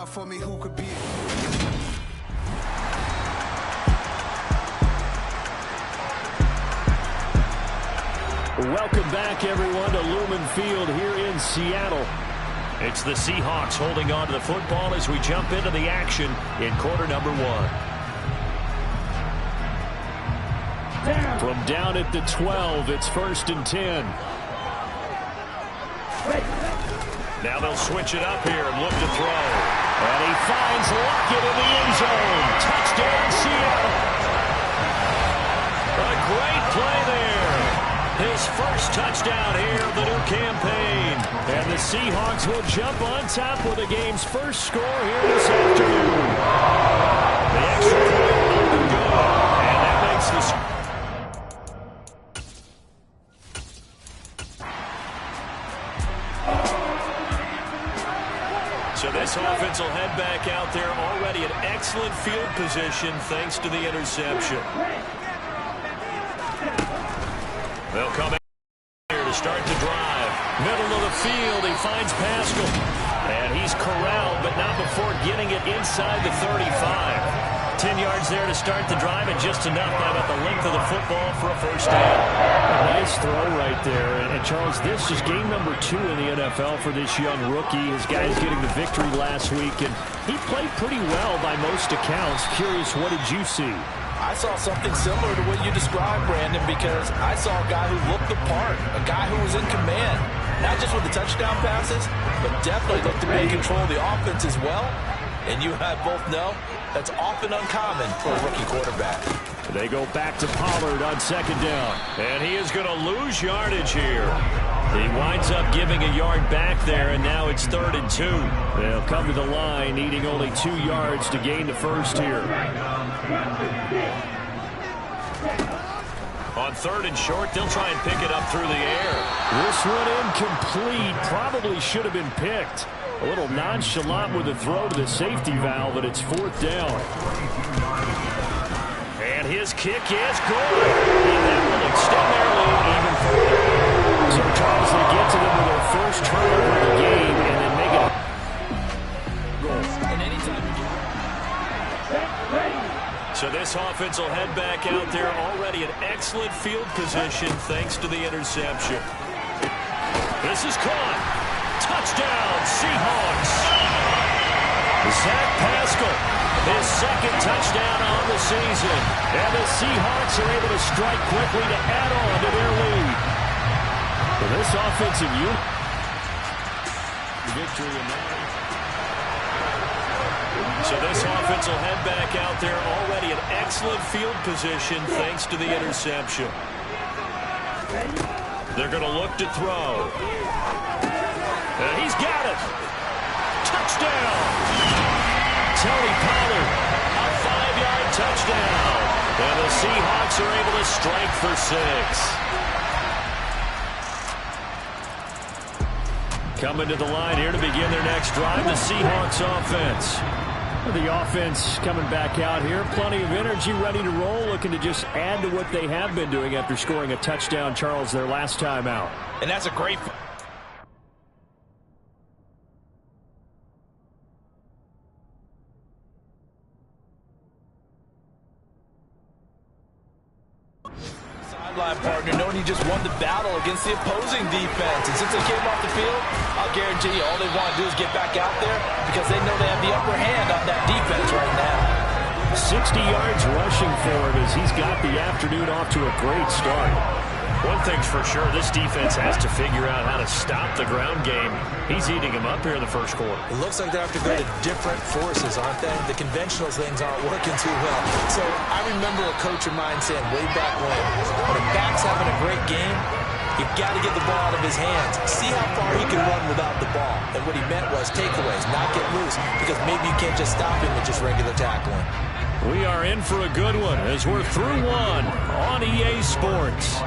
hard for me, who could be it? Welcome back, everyone, to Lumen Field here in Seattle. It's the Seahawks holding on to the football as we jump into the action in quarter number 1. From down at the 12, it's 1st and 10. Now they'll switch it up here and look to throw. And he finds Lockett in the end zone. Touchdown, Seattle. A great play there. His first touchdown here of the new campaign. And the Seahawks will jump on top with the game's first score here this afternoon. The extra point will be good. And that makes the... So this offense will head back out there, already in excellent field position thanks to the interception. They'll come in here to start the drive. Middle of the field, he finds Pascal. And he's corralled, but not before getting it inside the 35. 10 yards there to start the drive, and just enough by about the length of the football for a first down. A nice throw right there. And Charles, this is game number 2 in the NFL for this young rookie. His guys getting the victory last week, and he played pretty well by most accounts. Curious, what did you see? I saw something similar to what you described, Brandon, because I saw a guy who looked the part, a guy who was in command, not just with the touchdown passes, but definitely looked to be in control of the offense as well. And you and I both know that's often uncommon for a rookie quarterback. They go back to Pollard on 2nd down, and he is going to lose yardage here. He winds up giving a yard back there, and now it's 3rd and 2. They'll come to the line, needing only 2 yards to gain the first here. On 3rd and short, they'll try and pick it up through the air. This one incomplete. Probably should have been picked. A little nonchalant with the throw to the safety valve, and it's 4th down. And his kick is good. And that will extend their lead even further. So Charles, they get to them with their first turnover of the game and then make it goals. And anytime you So this offense will head back out there, already in excellent field position thanks to the interception. This is caught. Touchdown, Seahawks. Zach Pascal, his 2nd touchdown on the season. And the Seahawks are able to strike quickly to add on to their lead. For this offensive unit, victory in that. So this offense will head back out there, already in excellent field position thanks to the interception. They're going to look to throw. And he's got it. Touchdown. Tony Pollard, a 5-yard touchdown. And the Seahawks are able to strike for 6. Coming to the line here to begin their next drive, the Seahawks offense. The offense coming back out here, plenty of energy, ready to roll, looking to just add to what they have been doing after scoring a touchdown, Charles, their last time out. And that's a great... sideline partner, knowing he just won the battle against the opposing defense. And since they came off the field, I'll guarantee you all they want to do is get back out there because they know they have the upper hand on that defense right now. 60 yards rushing for him as he's got the afternoon off to a great start. One thing's for sure, this defense has to figure out how to stop the ground game. He's eating them up here in the first quarter. It looks like they have to go to different forces, aren't they? The conventional things aren't working too well. So I remember a coach of mine saying way back when a back's having a great game, you've got to get the ball out of his hands. See how far he can run without the ball. And what he meant was takeaways, not get loose, because maybe you can't just stop him with just regular tackling. We are in for a good one as we're through one on EA Sports.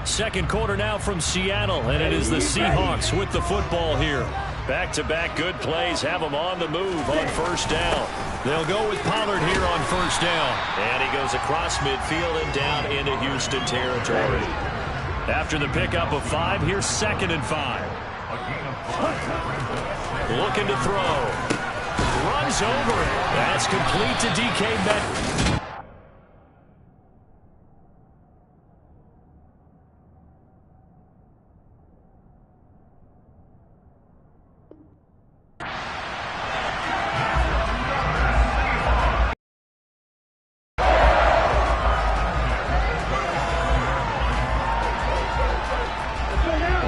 Second quarter now from Seattle, and it is the Seahawks with the football here. Back-to-back good plays have them on the move on first down. They'll go with Pollard here on first down. And he goes across midfield and down into Houston territory. After the pickup of 5, here's 2nd and 5. Looking to throw. Runs over it. That's complete to DK Metcalf.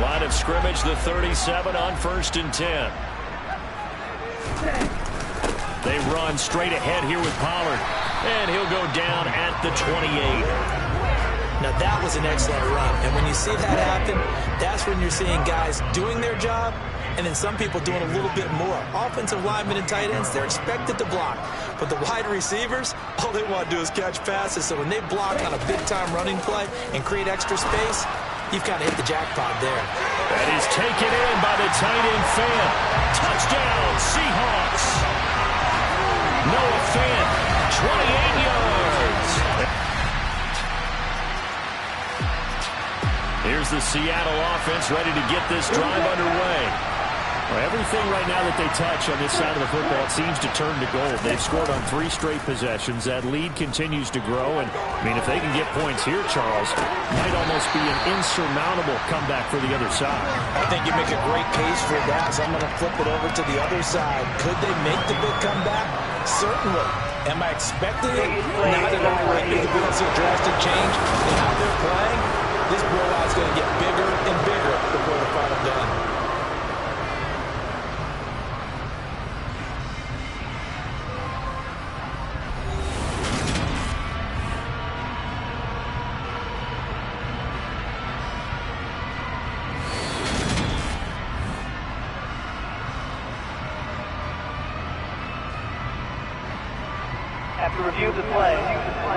Line of scrimmage, the 37 on 1st and 10. They run straight ahead here with Pollard. And he'll go down at the 28. Now that was an excellent run. And when you see that happen, that's when you're seeing guys doing their job and then some people doing a little bit more. Offensive linemen and tight ends, they're expected to block. But the wide receivers, all they want to do is catch passes. So when they block on a big-time running play and create extra space, you've kind of hit the jackpot there. That is taken in by the tight end Fant. Touchdown, Seahawks. Noah Fant, 28 yards. Here's the Seattle offense ready to get this drive underway. Well, everything right now that they touch on this side of the football seems to turn to gold. They've scored on 3 straight possessions. That lead continues to grow. And, I mean, if they can get points here, Charles, might almost be an insurmountable comeback for the other side. I think you make a great case for that. So I'm going to flip it over to the other side. Could they make the big comeback? Certainly. Am I expecting it? Not at all. I think if we don't see a drastic change in how they're playing, this blowout is going to get bigger and bigger before the final done. After review of the play,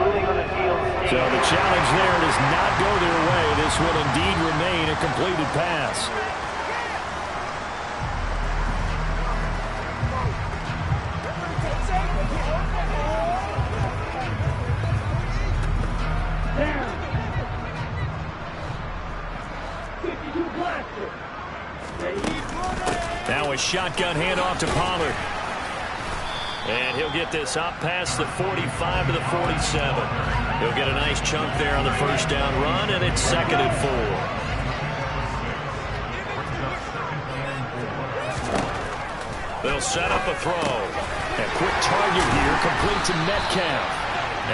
ruling on the field. So the challenge there does not go their way. This will indeed remain a completed pass. Now a shotgun handoff to Pollard. And he'll get this up past the 45 to the 47. He'll get a nice chunk there on the first down run, and it's 2nd and 4. They'll set up a throw. A quick target here, complete to Metcalf.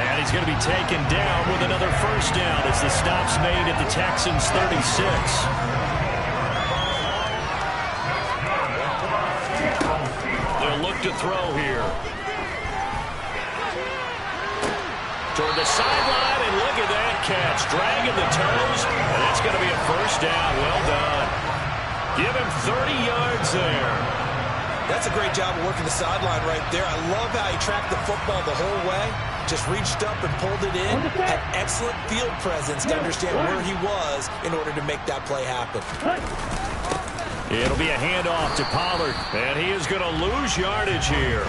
And he's going to be taken down with another first down as the stop's made at the Texans' 36. They'll look to throw here. Toward the sideline, and look at that catch. Dragging the toes, and that's going to be a first down. Well done. Give him 30 yards there. That's a great job of working the sideline right there. I love how he tracked the football the whole way. Just reached up and pulled it in. Had excellent field presence to understand where he was in order to make that play happen. It'll be a handoff to Pollard, and he is going to lose yardage here.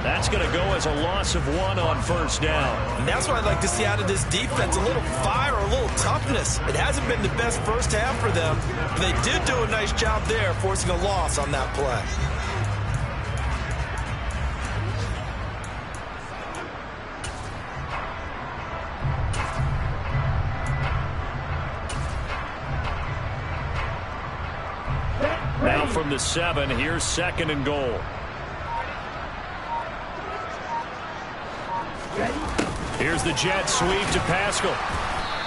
That's going to go as a loss of 1 on first down. And that's what I'd like to see out of this defense, a little fire, a little toughness. It hasn't been the best first half for them, but they did do a nice job there, forcing a loss on that play. Now from the 7, here's 2nd and goal. Here's the jet sweep to Pascal.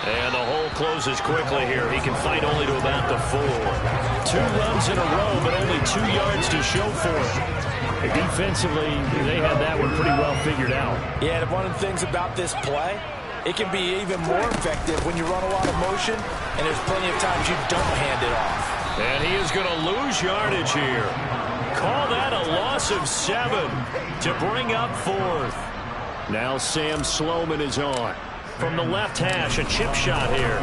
And the hole closes quickly here. He can fight only to about the 4. 2 runs in a row, but only 2 yards to show for it. Defensively, they had that one pretty well figured out. Yeah, and one of the things about this play, it can be even more effective when you run a lot of motion, and there's plenty of times you don't hand it off. And he is going to lose yardage here. Call that a loss of 7 to bring up 4th. Now Sam Sloman is on. From the left hash, a chip shot here.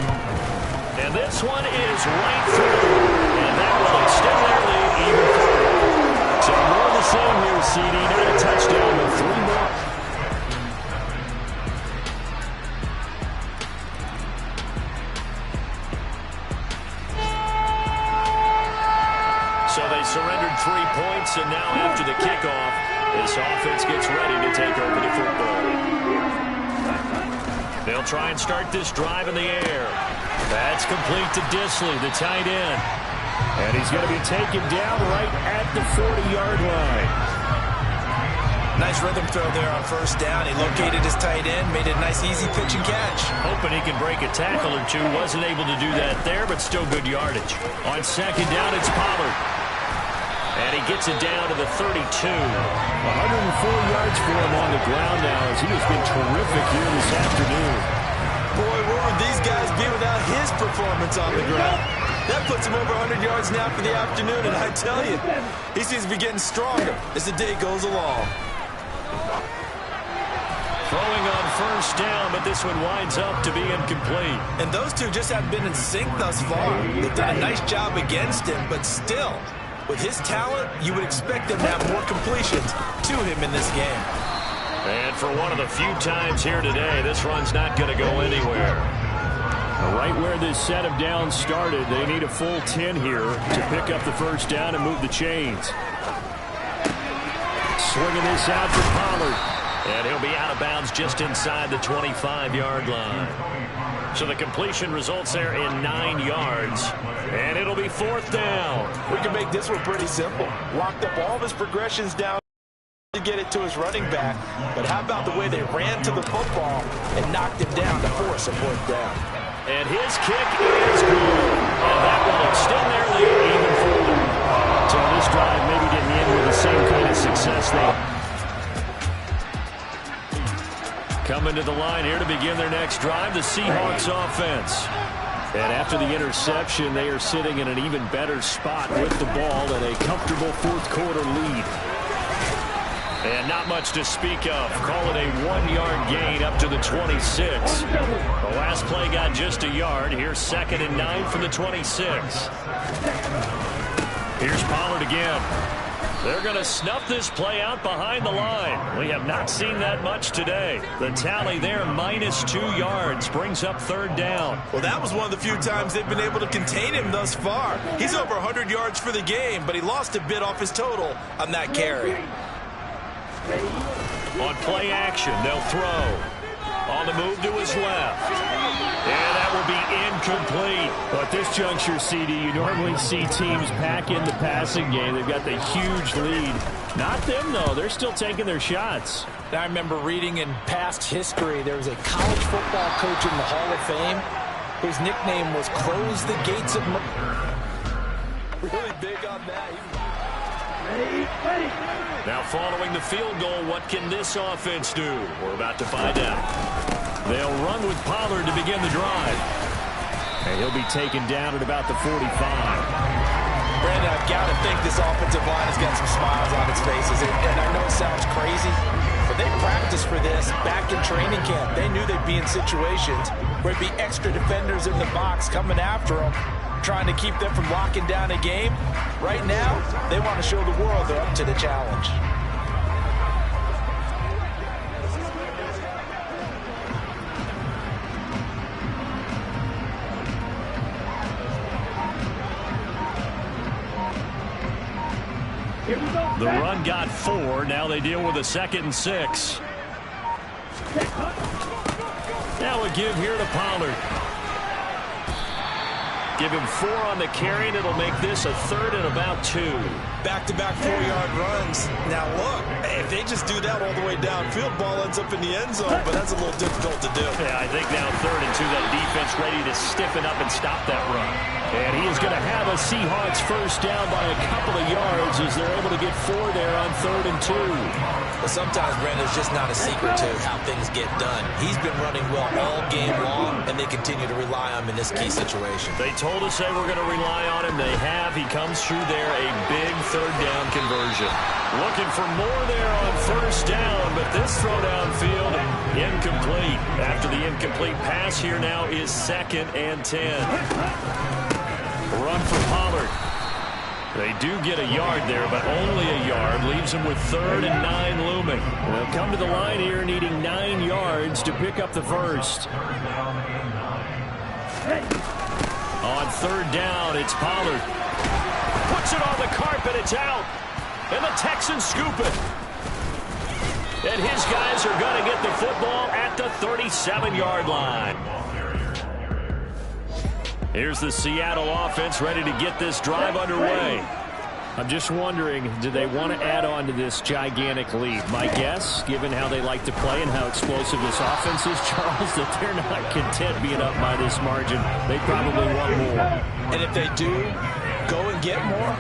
And this one is right through. And that will extend their lead even further. So more of the same here, CD. Not a touchdown, but 3 more. So they and now after the kickoff, this offense gets ready to take over the football. They'll try and start this drive in the air. That's complete to Disley, the tight end. And he's going to be taken down right at the 40-yard line. Nice rhythm throw there on first down. He located his tight end, made it a nice easy pitch and catch. Hoping he can break a tackle or two. Wasn't able to do that there, but still good yardage. On second down, it's Pollard. And he gets it down to the 32. 104 yards for him on the ground now as he has been terrific here this afternoon. Boy, where would these guys be without his performance on the ground? That puts him over 100 yards now for the afternoon, and I tell you, he seems to be getting stronger as the day goes along. Throwing on first down, but this one winds up to be incomplete. And those two just haven't been in sync thus far. They've done a nice job against him, but still, with his talent, you would expect them to have more completions to him in this game. And for one of the few times here today, this run's not going to go anywhere. Right where this set of downs started, they need a full 10 here to pick up the first down and move the chains. Swinging this out for Pollard. And he'll be out of bounds just inside the 25-yard line. So the completion results there in 9 yards. And it'll be fourth down. We can make this one pretty simple. Locked up all of his progressions down to get it to his running back. But how about the way they ran to the football and knocked him down to force a fourth down? And his kick is good. And that will extend their lead even further. So this drive maybe didn't end with the same kind of success they coming to the line here to begin their next drive, the Seahawks offense. And after the interception, they are sitting in an even better spot with the ball and a comfortable fourth quarter lead. And not much to speak of. Call it a 1-yard gain up to the 26. The last play got just a yard. Here's 2nd and 9 from the 26. Here's Pollard again. They're going to snuff this play out behind the line. We have not seen that much today. The tally there, -2 yards, brings up third down. Well, that was one of the few times they've been able to contain him thus far. He's over 100 yards for the game, but he lost a bit off his total on that carry. On play action, they'll throw. On the move to his left. And that will be incomplete. But at this juncture, CD, you normally see teams pack in the passing game. They've got the huge lead. Not them, though. They're still taking their shots. I remember reading in past history, there was a college football coach in the Hall of Fame whose nickname was Close the Gates of Really big on that. Now following the field goal, what can this offense do? We're about to find out. They'll run with Pollard to begin the drive. And he'll be taken down at about the 45. Brandon, I've got to think this offensive line has got some smiles on its faces. And I know it sounds crazy, but they practiced for this back in training camp. They knew they'd be in situations where it'd be extra defenders in the box coming after them, trying to keep them from locking down a game. Right now, they want to show the world they're up to the challenge. The run got 4. Now they deal with a 2nd and 6. Now a give here to Pollard. Give him 4 on the carry, and it'll make this a 3rd and about 2. Back-to-back 4-yard runs. Now look, if they just do that all the way downfield, ball ends up in the end zone, but that's a little difficult to do. Yeah, I think now 3rd and 2, that defense ready to stiffen up and stop that run. And he is going to have a Seahawks first down by a couple of yards as they're able to get 4 there on 3rd and 2. But sometimes, Brandon, it's just not a secret to how things get done. He's been running well all game long, and they continue to rely on him in this key situation. They told us they were going to rely on him. They have. He comes through there, a big 3rd down conversion. Looking for more there on first down, but this throw downfield, incomplete. After the incomplete pass, here now is 2nd and 10. Run for Pollard. They do get a yard there, but only a yard. Leaves them with 3rd and 9 looming. They'll come to the line here needing 9 yards to pick up the first. On 3rd down, it's Pollard. Puts it on the carpet. It's out. And the Texans scoop it. And his guys are going to get the football at the 37-yard line. Here's the Seattle offense ready to get this drive underway. I'm just wondering, do they want to add on to this gigantic lead? My guess, given how they like to play and how explosive this offense is, Charles, that they're not content being up by this margin. They probably want more. And if they do go and get more,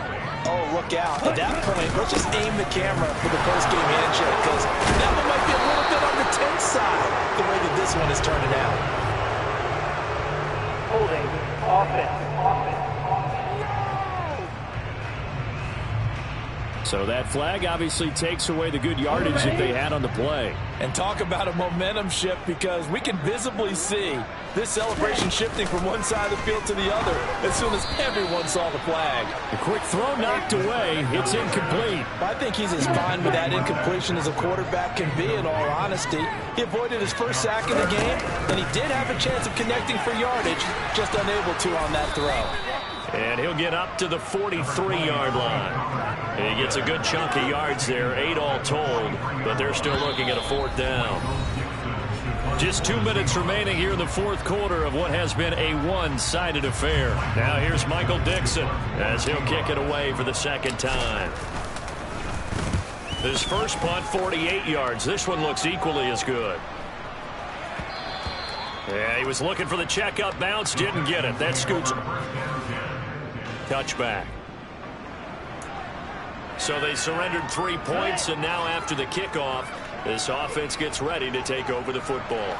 oh, look out. At that point, let's just aim the camera for the post-game handshake, because that one might be a little bit on the tense side, the way that this one is turning out. Holding, offense. So that flag obviously takes away the good yardage that they had on the play. And talk about a momentum shift, because we can visibly see this celebration shifting from one side of the field to the other as soon as everyone saw the flag. The quick throw knocked away. It's incomplete. I think he's as fine with that incompletion as a quarterback can be, in all honesty. He avoided his first sack in the game, and he did have a chance of connecting for yardage, just unable to on that throw. And he'll get up to the 43-yard line. He gets a good chunk of yards there, 8 all told, but they're still looking at a 4th down. Just 2 minutes remaining here in the 4th quarter of what has been a one-sided affair. Now here's Michael Dixon as he'll kick it away for the 2nd time. His first punt, 48 yards. This one looks equally as good. Yeah, he was looking for the check-up bounce, didn't get it. That scoots touchback. So they surrendered 3 points, and now after the kickoff, this offense gets ready to take over the football.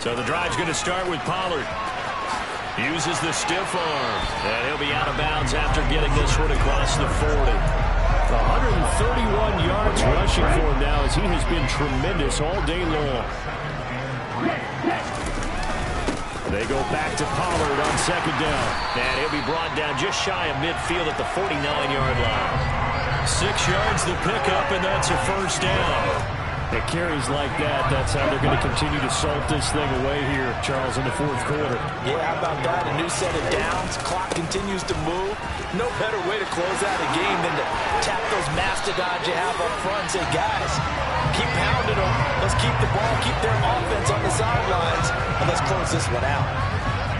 So the drive's going to start with Pollard. Uses the stiff arm, and he'll be out of bounds after getting this one across the 40. 131 yards rushing for him now, as he has been tremendous all day long. They go back to Pollard on 2nd down. And he'll be brought down just shy of midfield at the 49-yard line. 6 yards the pickup, and that's a 1st down. It carries like that. That's how they're going to continue to salt this thing away here, Charles, in the 4th quarter. Yeah, how about that? A new set of downs. Clock continues to move. No better way to close out a game than to tap those mastodons you have up front and say, guys, keep pounding them. Let's keep the ball, keep their offense on the sidelines, and let's close this one out.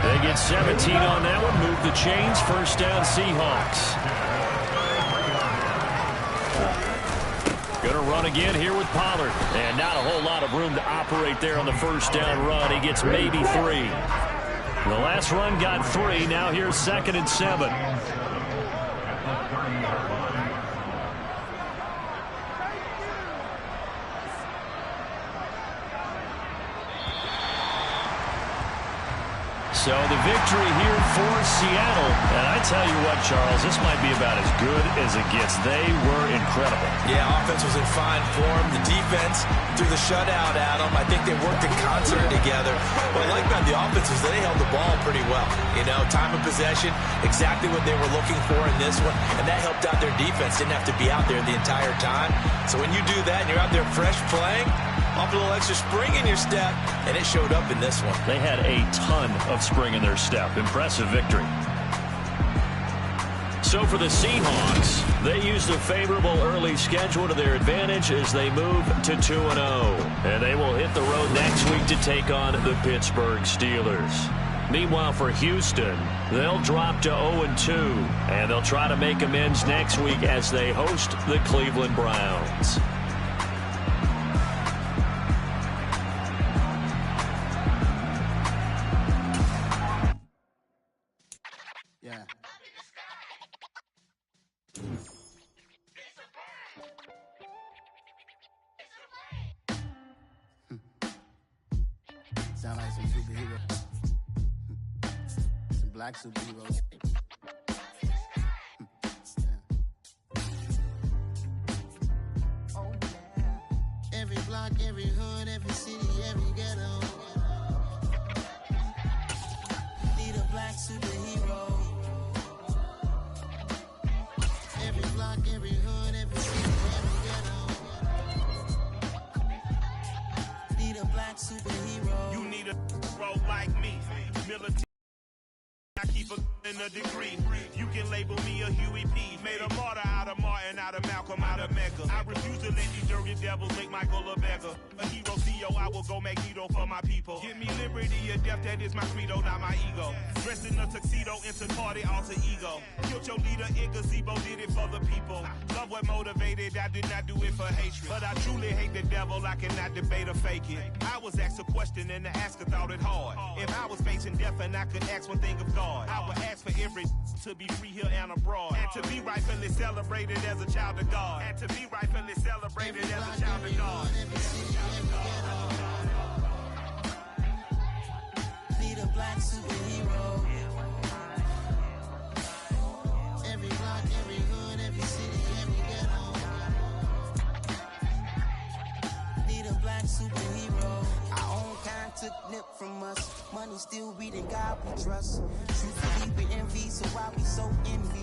They get 17 on that one. Move the chains. 1st down, Seahawks. Going to run again here with Pollard. And not a whole lot of room to operate there on the 1st down run. He gets maybe 3. The last run got 3. Now here's 2nd and 7. So the victory here for Seattle. And I tell you what, Charles, this might be about as good as it gets. They were incredible. Yeah, offense was in fine form. The defense threw the shutout at them. I think they worked in concert together. What I like about the offense is they held the ball pretty well. You know, time of possession, exactly what they were looking for in this one. And that helped out their defense. Didn't have to be out there the entire time. So when you do that and you're out there fresh playing, off a little extra spring in your step, and it showed up in this one. They had a ton of spring in their step. Impressive victory. So for the Seahawks, they used a favorable early schedule to their advantage as they move to 2-0. And they will hit the road next week to take on the Pittsburgh Steelers. Meanwhile, for Houston, they'll drop to 0-2, and they'll try to make amends next week as they host the Cleveland Browns. Sound like some superheroes. Some black superheroes. Oh, yeah. Every block, every hood, every city, every ghetto. Need a black superhero. Every block, every hood, every city, every ghetto. Need a black superhero. You need a bro like me. Military, I keep a in a degree. You can label me a Huey P. Made a martyr out of Martin, out of Malcolm, out of Mecca. I refuse to let these dirty devils make Michael a beggar. A hero CEO, I will go Magneto for my people. Give me liberty or death, that is my credo, not my ego. Dressed in a tuxedo, into party, alter ego. Killed your leader in gazebo, did it for the people. Love what motivated, I did not do it for hatred. But I truly hate the devil, I cannot debate or fake it. I was asked a question and the asker thought it hard. If I was facing death and I could ask one thing of God, I would ask for every to be free here and abroad. And to be rightfully celebrated as a child of God. And to be rightfully celebrated as a child of God. Need a black superhero. Every block, every hood, every city, every ghetto. Need a black superhero. Our own kind took nip from us. Money still reading God we trust. Truth believe in envy, so why we so envious?